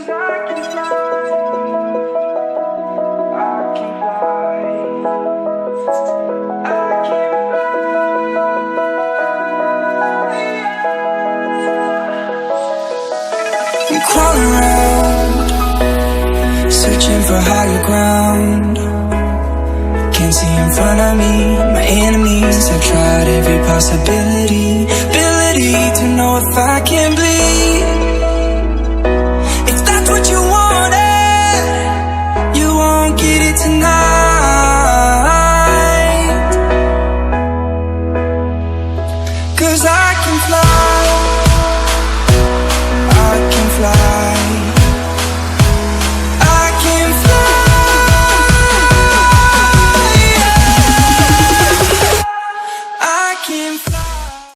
Crawling around, searching for higher ground. Can't see in front of me, my enemies. I've tried every possibility, ability to know if I can bleed.